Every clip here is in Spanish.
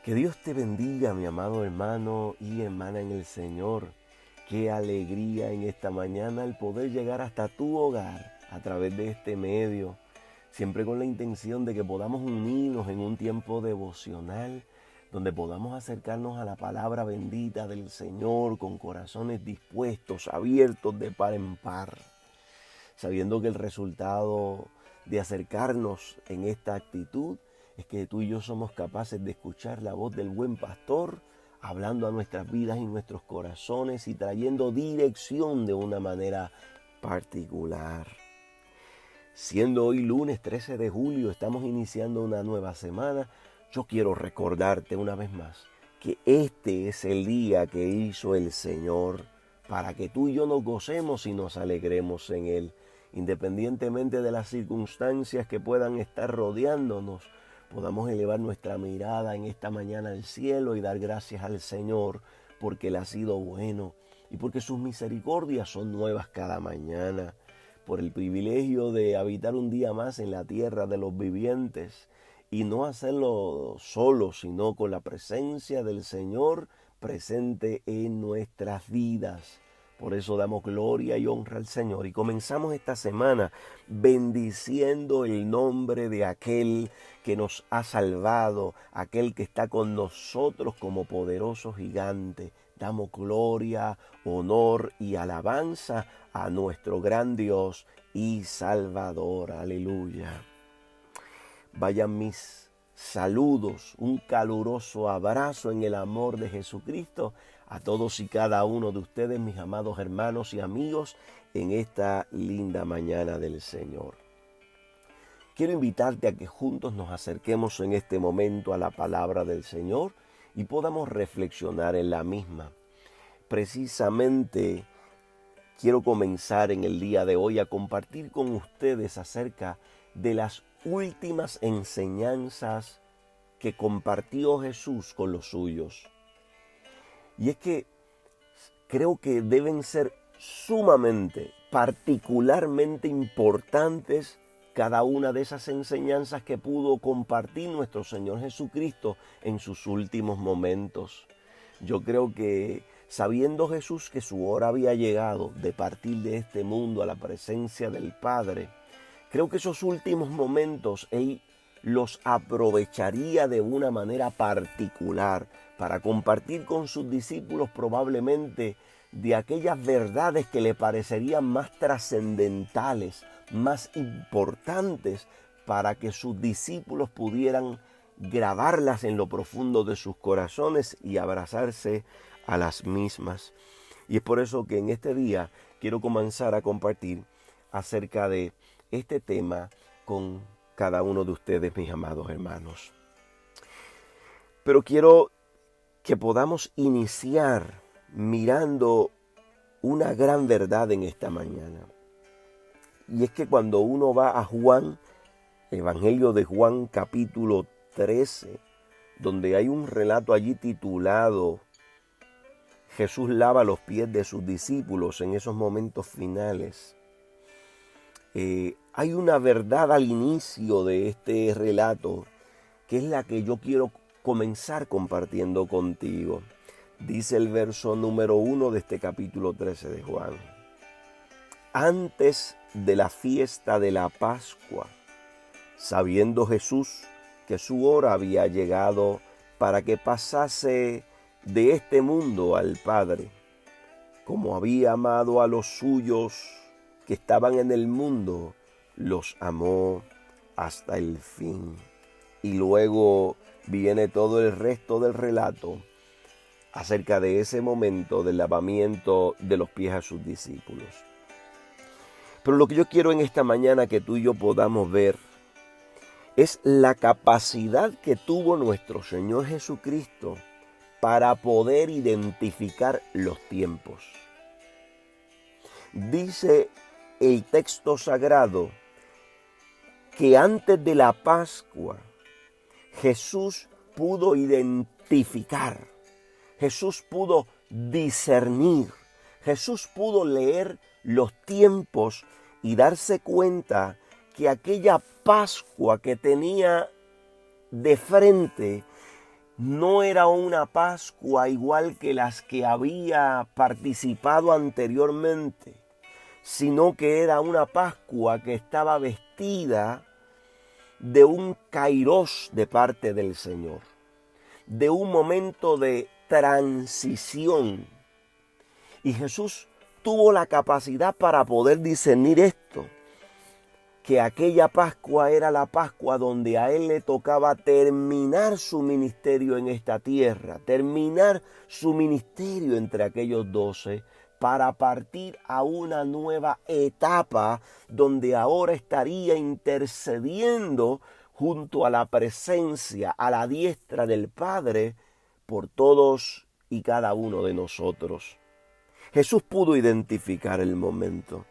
Que Dios te bendiga, mi amado hermano y hermana en el Señor. Qué alegría en esta mañana el poder llegar hasta tu hogar a través de este medio, siempre con la intención de que podamos unirnos en un tiempo devocional, donde podamos acercarnos a la palabra bendita del Señor con corazones dispuestos, abiertos de par en par, sabiendo que el resultado de acercarnos en esta actitud es que tú y yo somos capaces de escuchar la voz del buen pastor hablando a nuestras vidas y nuestros corazones y trayendo dirección de una manera particular. Siendo hoy lunes 13 de julio, estamos iniciando una nueva semana. Yo quiero recordarte una vez más que este es el día que hizo el Señor para que tú y yo nos gocemos y nos alegremos en Él. Independientemente de las circunstancias que puedan estar rodeándonos, podamos elevar nuestra mirada en esta mañana al cielo y dar gracias al Señor porque Él ha sido bueno y porque sus misericordias son nuevas cada mañana, por el privilegio de habitar un día más en la tierra de los vivientes y no hacerlo solo, sino con la presencia del Señor presente en nuestras vidas. Por eso damos gloria y honra al Señor y comenzamos esta semana bendiciendo el nombre de aquel que nos ha salvado, aquel que está con nosotros como poderoso gigante. Damos gloria, honor y alabanza a nuestro gran Dios y Salvador. Aleluya. Vayan mis saludos, un caluroso abrazo en el amor de Jesucristo a todos y cada uno de ustedes, mis amados hermanos y amigos, en esta linda mañana del Señor. Quiero invitarte a que juntos nos acerquemos en este momento a la palabra del Señor y podamos reflexionar en la misma. Precisamente quiero comenzar en el día de hoy a compartir con ustedes acerca de las últimas enseñanzas que compartió Jesús con los suyos. Y es que creo que deben ser sumamente, particularmente importantes cada una de esas enseñanzas que pudo compartir nuestro Señor Jesucristo en sus últimos momentos. Yo creo que sabiendo Jesús que su hora había llegado de partir de este mundo a la presencia del Padre, creo que esos últimos momentos Él los aprovecharía de una manera particular para compartir con sus discípulos probablemente de aquellas verdades que le parecerían más trascendentales, más importantes para que sus discípulos pudieran grabarlas en lo profundo de sus corazones y abrazarse a las mismas. Y es por eso que en este día quiero comenzar a compartir acerca de este tema con cada uno de ustedes, mis amados hermanos. Pero quiero que podamos iniciar mirando una gran verdad en esta mañana. Y es que cuando uno va a Juan, Evangelio de Juan capítulo 13, donde hay un relato allí titulado Jesús lava los pies de sus discípulos en esos momentos finales. Hay una verdad al inicio de este relato que es la que yo quiero comenzar compartiendo contigo. Dice el verso número 1 de este capítulo 13 de Juan. Antes de la fiesta de la Pascua, sabiendo Jesús que su hora había llegado para que pasase de este mundo al Padre, como había amado a los suyos que estaban en el mundo, los amó hasta el fin. Y luego viene todo el resto del relato acerca de ese momento del lavamiento de los pies a sus discípulos. Pero lo que yo quiero en esta mañana que tú y yo podamos ver es la capacidad que tuvo nuestro Señor Jesucristo para poder identificar los tiempos. Dice el texto sagrado que antes de la Pascua Jesús pudo identificar, Jesús pudo discernir, Jesús pudo leer los tiempos y darse cuenta que aquella Pascua que tenía de frente no era una Pascua igual que las que había participado anteriormente, sino que era una Pascua que estaba vestida de un kairos de parte del Señor, de un momento de transición. Y Jesús tuvo la capacidad para poder discernir esto, que aquella Pascua era la Pascua donde a él le tocaba terminar su ministerio en esta tierra, terminar su ministerio entre aquellos 12, para partir a una nueva etapa donde ahora estaría intercediendo junto a la presencia, a la diestra del Padre, por todos y cada uno de nosotros. Jesús pudo identificar el momento.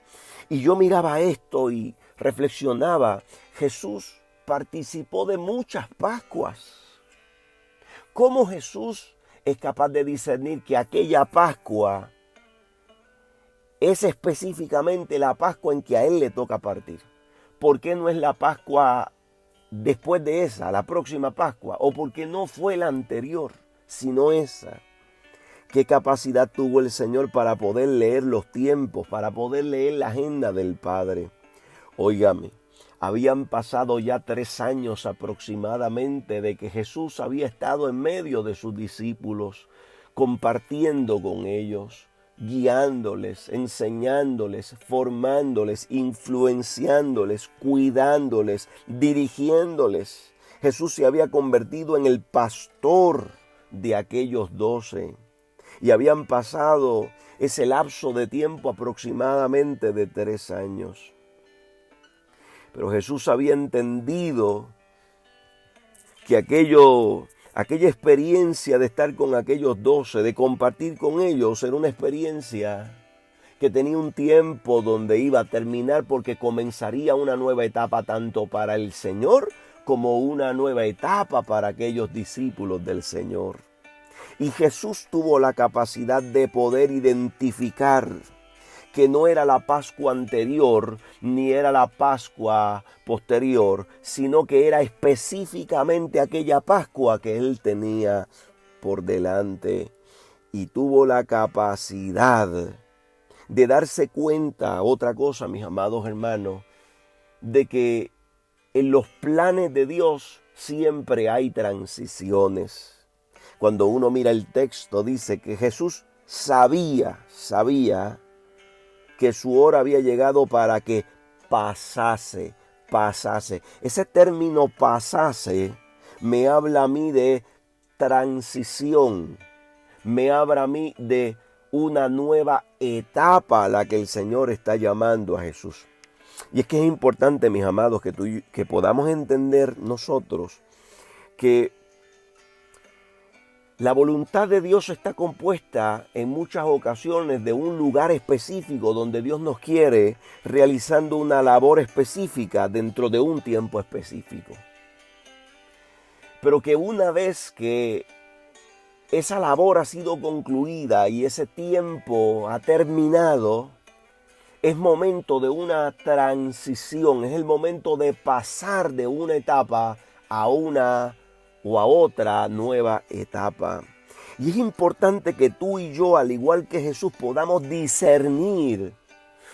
Y yo miraba esto y reflexionaba, Jesús participó de muchas Pascuas. ¿Cómo Jesús es capaz de discernir que aquella Pascua es específicamente la Pascua en que a él le toca partir? ¿Por qué no es la Pascua después de esa, la próxima Pascua? ¿O por qué no fue la anterior, sino esa? ¿Qué capacidad tuvo el Señor para poder leer los tiempos, para poder leer la agenda del Padre? Óigame, habían pasado ya 3 años aproximadamente de que Jesús había estado en medio de sus discípulos, compartiendo con ellos, guiándoles, enseñándoles, formándoles, influenciándoles, cuidándoles, dirigiéndoles. Jesús se había convertido en el pastor de aquellos 12. Y habían pasado ese lapso de tiempo aproximadamente de 3 años. Pero Jesús había entendido que aquella experiencia de estar con aquellos 12, de compartir con ellos, era una experiencia que tenía un tiempo donde iba a terminar, porque comenzaría una nueva etapa tanto para el Señor como una nueva etapa para aquellos discípulos del Señor. Y Jesús tuvo la capacidad de poder identificar que no era la Pascua anterior ni era la Pascua posterior, sino que era específicamente aquella Pascua que él tenía por delante. Y tuvo la capacidad de darse cuenta, otra cosa, mis amados hermanos, de que en los planes de Dios siempre hay transiciones. Cuando uno mira el texto, dice que Jesús sabía que su hora había llegado para que pasase. Ese término pasase me habla a mí de transición, me habla a mí de una nueva etapa a la que el Señor está llamando a Jesús. Y es que es importante, mis amados, que podamos entender nosotros que la voluntad de Dios está compuesta en muchas ocasiones de un lugar específico donde Dios nos quiere realizando una labor específica dentro de un tiempo específico. Pero que una vez que esa labor ha sido concluida y ese tiempo ha terminado, es momento de una transición, es el momento de pasar de una etapa a una o a otra nueva etapa. Y es importante que tú y yo, al igual que Jesús, podamos discernir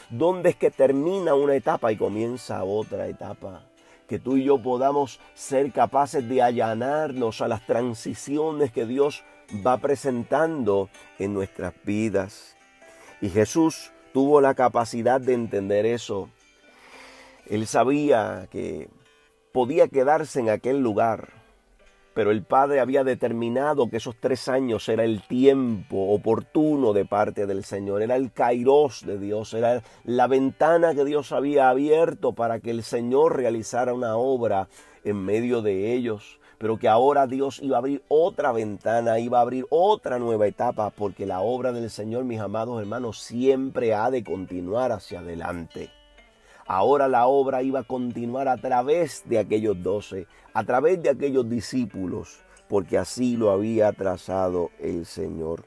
dónde es que termina una etapa y comienza otra etapa. Que tú y yo podamos ser capaces de allanarnos a las transiciones que Dios va presentando en nuestras vidas. Y Jesús tuvo la capacidad de entender eso. Él sabía que podía quedarse en aquel lugar, pero el Padre había determinado que esos 3 años era el tiempo oportuno de parte del Señor, era el kairos de Dios, era la ventana que Dios había abierto para que el Señor realizara una obra en medio de ellos, pero que ahora Dios iba a abrir otra ventana, iba a abrir otra nueva etapa, porque la obra del Señor, mis amados hermanos, siempre ha de continuar hacia adelante. Ahora la obra iba a continuar a través de aquellos 12, a través de aquellos discípulos, porque así lo había trazado el Señor.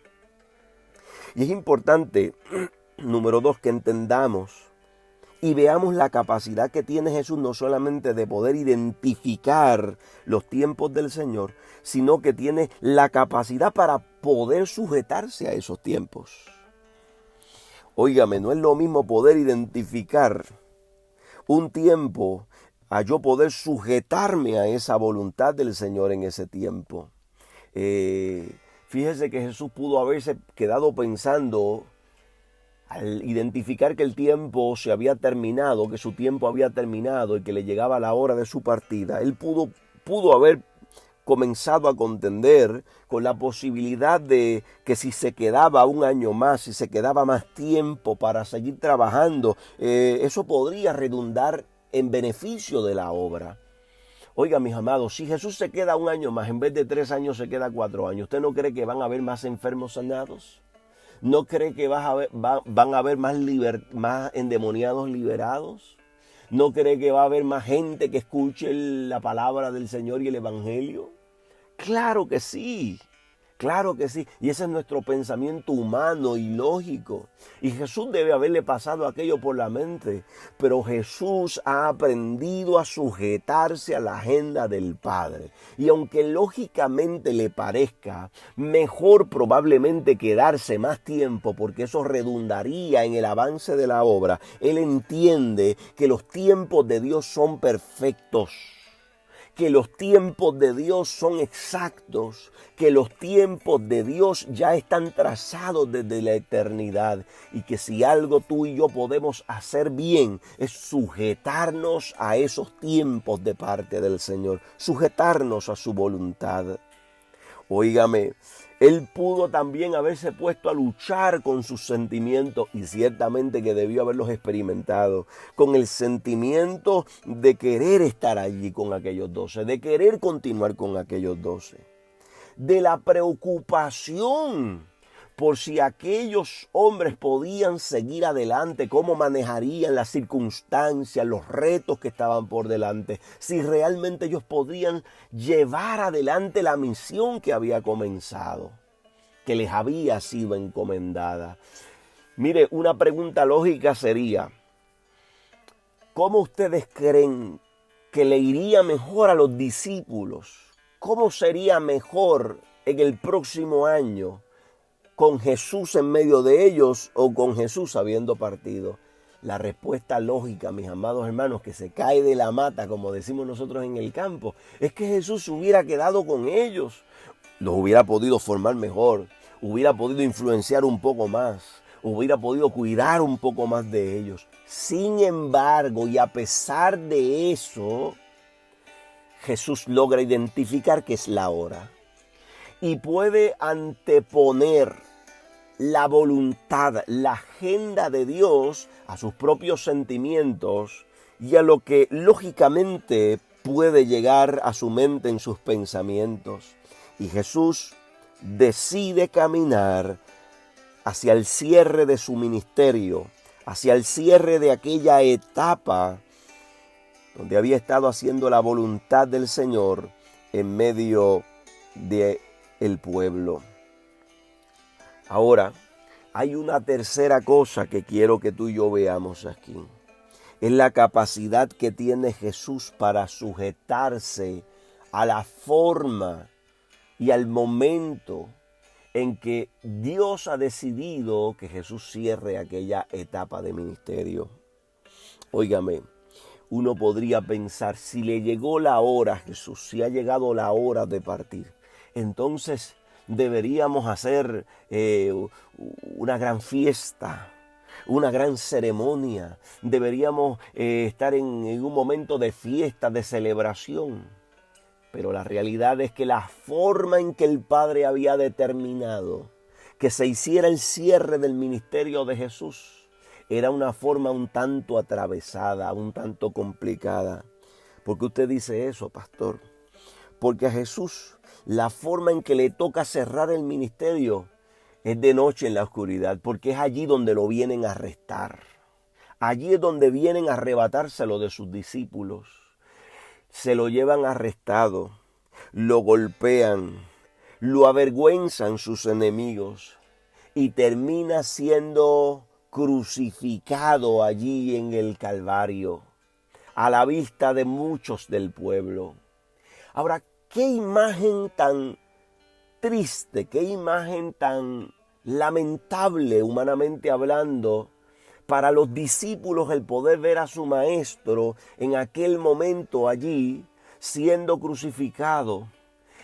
Y es importante, número 2, que entendamos y veamos la capacidad que tiene Jesús no solamente de poder identificar los tiempos del Señor, sino que tiene la capacidad para poder sujetarse a esos tiempos. Óigame, no es lo mismo poder identificar un tiempo a yo poder sujetarme a esa voluntad del Señor en ese tiempo. Fíjese que Jesús pudo haberse quedado pensando al identificar que el tiempo se había terminado, que su tiempo había terminado y que le llegaba la hora de su partida. Él pudo haber comenzado a contender con la posibilidad de que si se quedaba un año más, si se quedaba más tiempo para seguir trabajando, eso podría redundar en beneficio de la obra. Oiga, mis amados, si Jesús se queda un año más, en vez de 3 años se queda 4 años, ¿usted no cree que van a haber más enfermos sanados? ¿No cree que van a haber más endemoniados liberados? ¿No cree que va a haber más gente que escuche la palabra del Señor y el Evangelio? Claro que sí. Claro que sí, y ese es nuestro pensamiento humano y lógico. Y Jesús debe haberle pasado aquello por la mente, pero Jesús ha aprendido a sujetarse a la agenda del Padre. Y aunque lógicamente le parezca mejor probablemente quedarse más tiempo, porque eso redundaría en el avance de la obra, Él entiende que los tiempos de Dios son perfectos, que los tiempos de Dios son exactos, que los tiempos de Dios ya están trazados desde la eternidad y que si algo tú y yo podemos hacer bien es sujetarnos a esos tiempos de parte del Señor, sujetarnos a su voluntad. Óigame, Él pudo también haberse puesto a luchar con sus sentimientos y ciertamente que debió haberlos experimentado, con el sentimiento de querer estar allí con aquellos 12, de querer continuar con aquellos 12, de la preocupación por si aquellos hombres podían seguir adelante, cómo manejarían las circunstancias, los retos que estaban por delante, si realmente ellos podrían llevar adelante la misión que había comenzado, que les había sido encomendada. Mire, una pregunta lógica sería, ¿cómo ustedes creen que le iría mejor a los discípulos? ¿Cómo sería mejor en el próximo año? ¿Con Jesús en medio de ellos o con Jesús habiendo partido? La respuesta lógica, mis amados hermanos, que se cae de la mata, como decimos nosotros en el campo, es que Jesús se hubiera quedado con ellos. Los hubiera podido formar mejor, hubiera podido influenciar un poco más, hubiera podido cuidar un poco más de ellos. Sin embargo, y a pesar de eso, Jesús logra identificar que es la hora y puede anteponer la voluntad, la agenda de Dios a sus propios sentimientos y a lo que lógicamente puede llegar a su mente en sus pensamientos. Y Jesús decide caminar hacia el cierre de su ministerio, hacia el cierre de aquella etapa donde había estado haciendo la voluntad del Señor en medio del pueblo. Ahora, hay una tercera cosa que quiero que tú y yo veamos aquí. Es la capacidad que tiene Jesús para sujetarse a la forma y al momento en que Dios ha decidido que Jesús cierre aquella etapa de ministerio. Óigame, uno podría pensar, si le llegó la hora a Jesús, si ha llegado la hora de partir, entonces deberíamos hacer una gran fiesta, una gran ceremonia. Deberíamos estar en un momento de fiesta, de celebración. Pero la realidad es que la forma en que el Padre había determinado que se hiciera el cierre del ministerio de Jesús era una forma un tanto atravesada, un tanto complicada. ¿Por qué usted dice eso, pastor? Porque a Jesús la forma en que le toca cerrar el ministerio es de noche en la oscuridad, porque es allí donde lo vienen a arrestar. Allí es donde vienen a arrebatárselo de sus discípulos. Se lo llevan arrestado, lo golpean, lo avergüenzan sus enemigos y termina siendo crucificado allí en el Calvario, a la vista de muchos del pueblo. Ahora, qué imagen tan triste, qué imagen tan lamentable, humanamente hablando, para los discípulos el poder ver a su maestro en aquel momento allí siendo crucificado.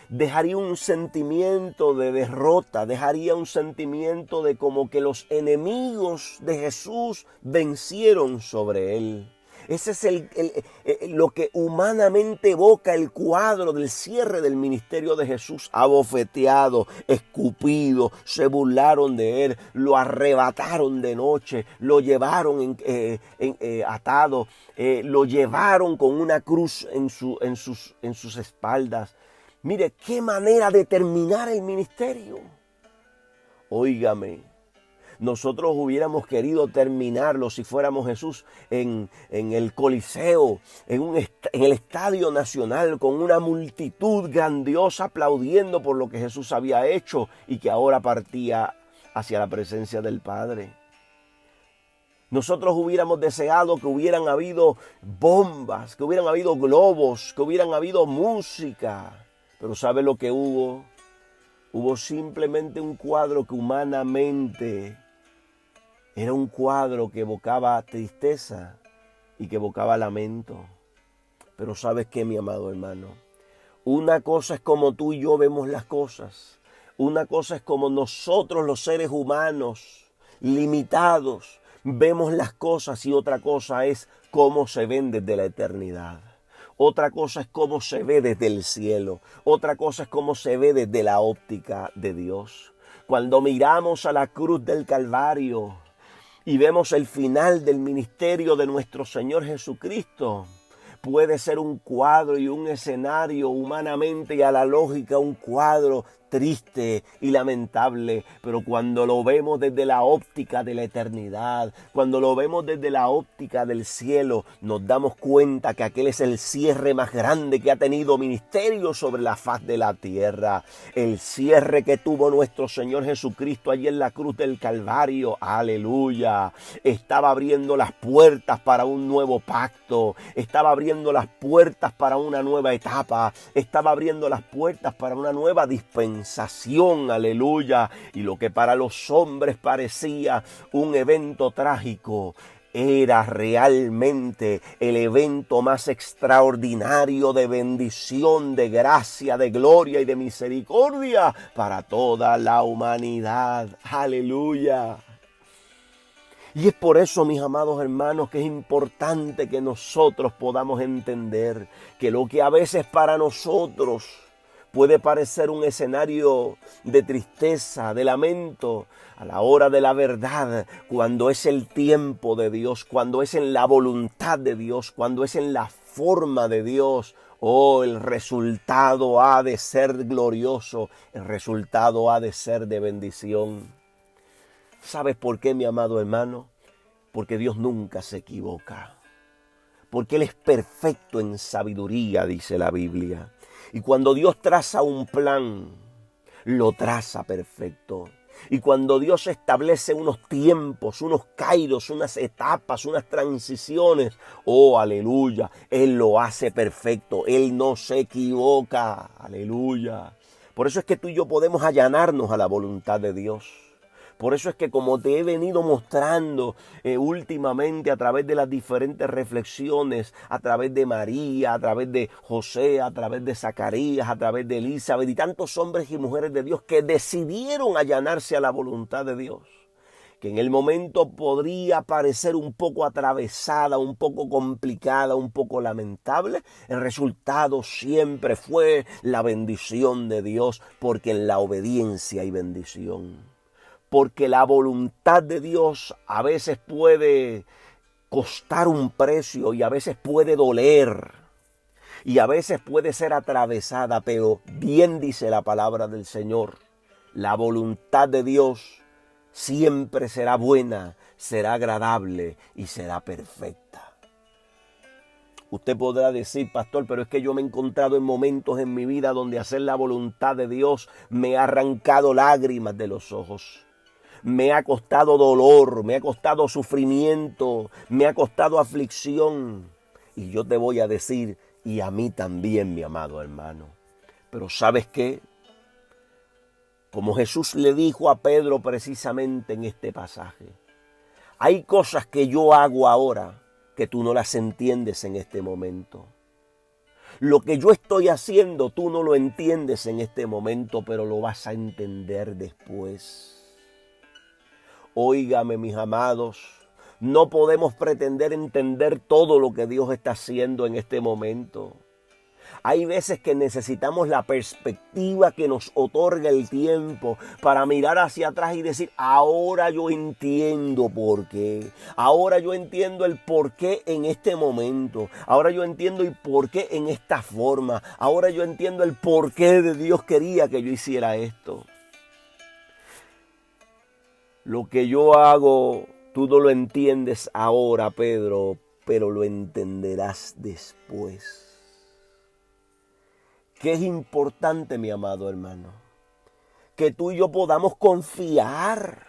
Dejaría un sentimiento de derrota, dejaría un sentimiento de como que los enemigos de Jesús vencieron sobre él. Ese es lo que humanamente evoca el cuadro del cierre del ministerio de Jesús. Abofeteado, escupido, se burlaron de él, lo arrebataron de noche, lo llevaron atado, lo llevaron con una cruz en sus espaldas. Mire, qué manera de terminar el ministerio. Óigame, nosotros hubiéramos querido terminarlo si fuéramos Jesús en el Coliseo, en el Estadio Nacional, con una multitud grandiosa aplaudiendo por lo que Jesús había hecho y que ahora partía hacia la presencia del Padre. Nosotros hubiéramos deseado que hubieran habido bombas, que hubieran habido globos, que hubieran habido música. Pero ¿sabe lo que hubo? Hubo simplemente un cuadro que humanamente era un cuadro que evocaba tristeza y que evocaba lamento. Pero ¿sabes qué, mi amado hermano? Una cosa es como tú y yo vemos las cosas. Una cosa es como nosotros los seres humanos, limitados, vemos las cosas, y otra cosa es cómo se ven desde la eternidad. Otra cosa es cómo se ve desde el cielo. Otra cosa es cómo se ve desde la óptica de Dios. Cuando miramos a la cruz del Calvario y vemos el final del ministerio de nuestro Señor Jesucristo, puede ser un cuadro y un escenario humanamente y a la lógica un cuadro triste y lamentable, pero cuando lo vemos desde la óptica de la eternidad, cuando lo vemos desde la óptica del cielo, nos damos cuenta que aquel es el cierre más grande que ha tenido ministerio sobre la faz de la tierra, el cierre que tuvo nuestro Señor Jesucristo allí en la cruz del Calvario. Aleluya, estaba abriendo las puertas para un nuevo pacto, estaba abriendo las puertas para una nueva etapa, estaba abriendo las puertas para una nueva dispensación. Aleluya. Y lo que para los hombres parecía un evento trágico, era realmente el evento más extraordinario de bendición, de gracia, de gloria y de misericordia para toda la humanidad. Aleluya. Y es por eso, mis amados hermanos, que es importante que nosotros podamos entender que lo que a veces para nosotros puede parecer un escenario de tristeza, de lamento, a la hora de la verdad, cuando es el tiempo de Dios, cuando es en la voluntad de Dios, cuando es en la forma de Dios, el resultado ha de ser glorioso, el resultado ha de ser de bendición. ¿Sabes por qué, mi amado hermano? Porque Dios nunca se equivoca. Porque Él es perfecto en sabiduría, dice la Biblia. Y cuando Dios traza un plan, lo traza perfecto. Y cuando Dios establece unos tiempos, unos kairos, unas etapas, unas transiciones, aleluya, Él lo hace perfecto. Él no se equivoca, aleluya. Por eso es que tú y yo podemos allanarnos a la voluntad de Dios. Por eso es que, como te he venido mostrando últimamente a través de las diferentes reflexiones, a través de María, a través de José, a través de Zacarías, a través de Elizabeth y tantos hombres y mujeres de Dios que decidieron allanarse a la voluntad de Dios, que en el momento podría parecer un poco atravesada, un poco complicada, un poco lamentable, el resultado siempre fue la bendición de Dios, porque en la obediencia hay bendición. Porque la voluntad de Dios a veces puede costar un precio y a veces puede doler y a veces puede ser atravesada, pero bien dice la palabra del Señor, la voluntad de Dios siempre será buena, será agradable y será perfecta. Usted podrá decir, pastor, pero es que yo me he encontrado en momentos en mi vida donde hacer la voluntad de Dios me ha arrancado lágrimas de los ojos. me ha costado dolor, me ha costado sufrimiento, me ha costado aflicción. Y yo te voy a decir, y a mí también, mi amado hermano. Pero ¿sabes qué? Como Jesús le dijo a Pedro precisamente en este pasaje, hay cosas que yo hago ahora que tú no las entiendes en este momento. Lo que yo estoy haciendo tú no lo entiendes en este momento, pero lo vas a entender después. Óigame, mis amados, no podemos pretender entender todo lo que Dios está haciendo en este momento. Hay veces que necesitamos la perspectiva que nos otorga el tiempo para mirar hacia atrás y decir, ahora yo entiendo por qué. Ahora yo entiendo el por qué en este momento. Ahora yo entiendo el por qué en esta forma. Ahora yo entiendo el por qué de Dios quería que yo hiciera esto. Lo que yo hago, tú no lo entiendes ahora, Pedro, pero lo entenderás después. Que es importante, mi amado hermano, que tú y yo podamos confiar,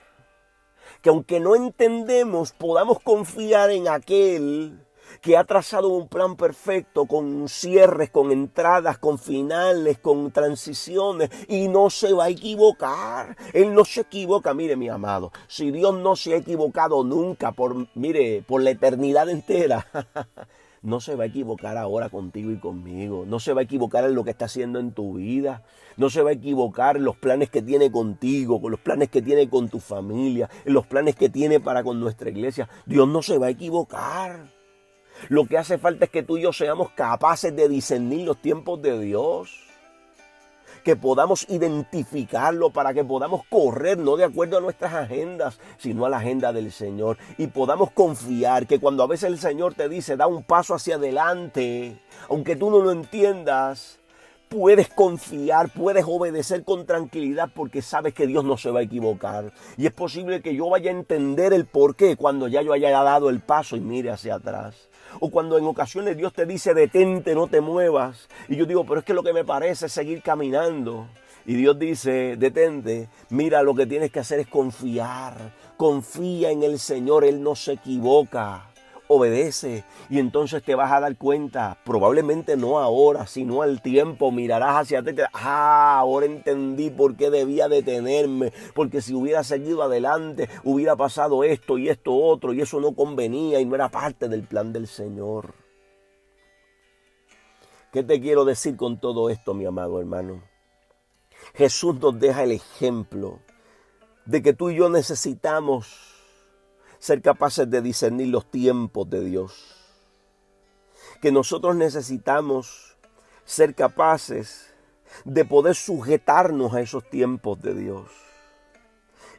que aunque no entendemos, podamos confiar en aquel que ha trazado un plan perfecto con cierres, con entradas, con finales, con transiciones, y no se va a equivocar. Él no se equivoca. Mire, mi amado, si Dios no se ha equivocado nunca por la eternidad entera, no se va a equivocar ahora contigo y conmigo. No se va a equivocar en lo que está haciendo en tu vida. No se va a equivocar en los planes que tiene contigo, con los planes que tiene con tu familia, en los planes que tiene para con nuestra iglesia. Dios no se va a equivocar. Lo que hace falta es que tú y yo seamos capaces de discernir los tiempos de Dios. Que podamos identificarlo para que podamos correr no de acuerdo a nuestras agendas, sino a la agenda del Señor. Y podamos confiar que cuando a veces el Señor te dice, da un paso hacia adelante, aunque tú no lo entiendas, puedes confiar, puedes obedecer con tranquilidad porque sabes que Dios no se va a equivocar. Y es posible que yo vaya a entender el por qué cuando ya yo haya dado el paso y mire hacia atrás. O cuando en ocasiones Dios te dice, detente, no te muevas. Y yo digo, pero es que lo que me parece es seguir caminando. Y Dios dice, detente, mira, lo que tienes que hacer es confiar. Confía en el Señor, Él no se equivoca. Obedece y entonces te vas a dar cuenta, probablemente no ahora, sino al tiempo, mirarás hacia atrás y te dirás, ahora entendí por qué debía detenerme, porque si hubiera seguido adelante, hubiera pasado esto y esto otro, y eso no convenía y no era parte del plan del Señor. ¿Qué te quiero decir con todo esto, mi amado hermano? Jesús nos deja el ejemplo de que tú y yo necesitamos ser capaces de discernir los tiempos de Dios. Que nosotros necesitamos ser capaces de poder sujetarnos a esos tiempos de Dios.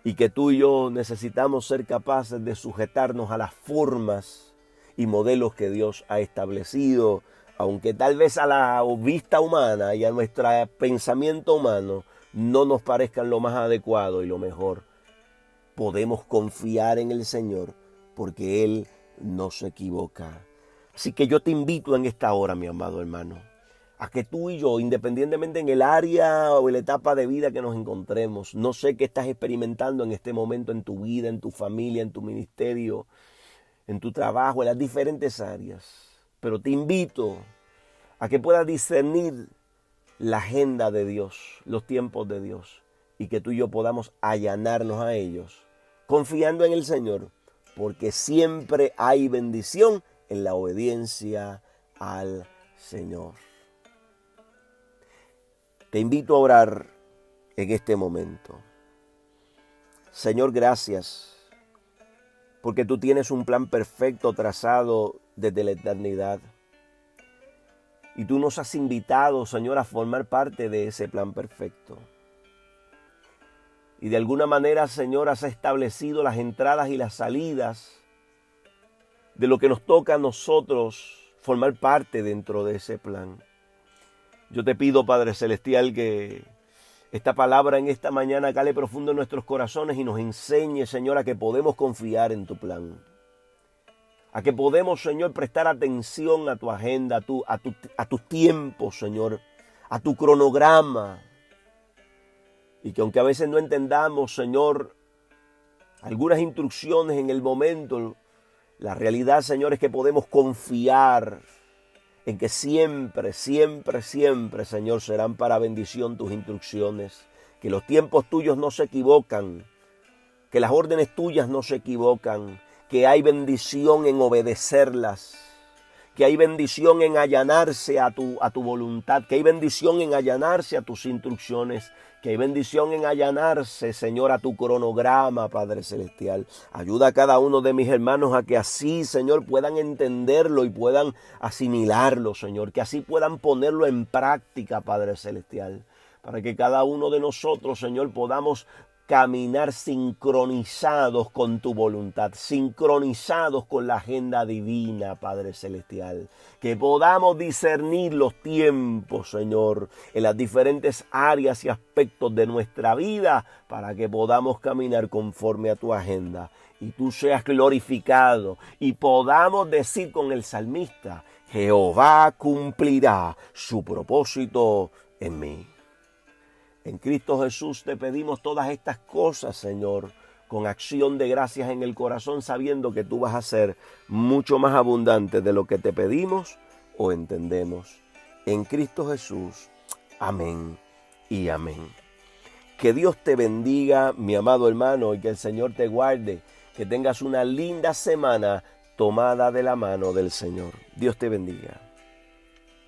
Y que tú y yo necesitamos ser capaces de sujetarnos a las formas y modelos que Dios ha establecido, aunque tal vez a la vista humana y a nuestro pensamiento humano no nos parezcan lo más adecuado y lo mejor. Podemos confiar en el Señor porque Él no se equivoca. Así que yo te invito en esta hora, mi amado hermano, a que tú y yo, independientemente en el área o en la etapa de vida que nos encontremos, no sé qué estás experimentando en este momento en tu vida, en tu familia, en tu ministerio, en tu trabajo, en las diferentes áreas. Pero te invito a que puedas discernir la agenda de Dios, los tiempos de Dios, y que tú y yo podamos allanarnos a ellos, confiando en el Señor, porque siempre hay bendición en la obediencia al Señor. Te invito a orar en este momento. Señor, gracias, porque tú tienes un plan perfecto trazado desde la eternidad. Y tú nos has invitado, Señor, a formar parte de ese plan perfecto. Y de alguna manera, Señor, has establecido las entradas y las salidas de lo que nos toca a nosotros formar parte dentro de ese plan. Yo te pido, Padre Celestial, que esta palabra en esta mañana cale profundo en nuestros corazones y nos enseñe, Señor, a que podemos confiar en tu plan. A que podemos, Señor, prestar atención a tu agenda, a tu tiempo, Señor, a tu cronograma. Y que aunque a veces no entendamos, Señor, algunas instrucciones en el momento. La realidad, Señor, es que podemos confiar en que siempre, siempre, siempre, Señor, serán para bendición tus instrucciones, que los tiempos tuyos no se equivocan, que las órdenes tuyas no se equivocan, que hay bendición en obedecerlas, que hay bendición en allanarse a tu voluntad, que hay bendición en allanarse a tus instrucciones, que hay bendición en allanarse, Señor, a tu cronograma, Padre Celestial. Ayuda a cada uno de mis hermanos a que así, Señor, puedan entenderlo y puedan asimilarlo, Señor, que así puedan ponerlo en práctica, Padre Celestial, para que cada uno de nosotros, Señor, podamos caminar sincronizados con tu voluntad, sincronizados con la agenda divina, Padre Celestial. Que podamos discernir los tiempos, Señor, en las diferentes áreas y aspectos de nuestra vida, para que podamos caminar conforme a tu agenda y tú seas glorificado y podamos decir con el salmista: Jehová cumplirá su propósito en mí. En Cristo Jesús te pedimos todas estas cosas, Señor, con acción de gracias en el corazón, sabiendo que tú vas a ser mucho más abundante de lo que te pedimos o entendemos. En Cristo Jesús, amén y amén. Que Dios te bendiga, mi amado hermano, y que el Señor te guarde. Que tengas una linda semana tomada de la mano del Señor. Dios te bendiga.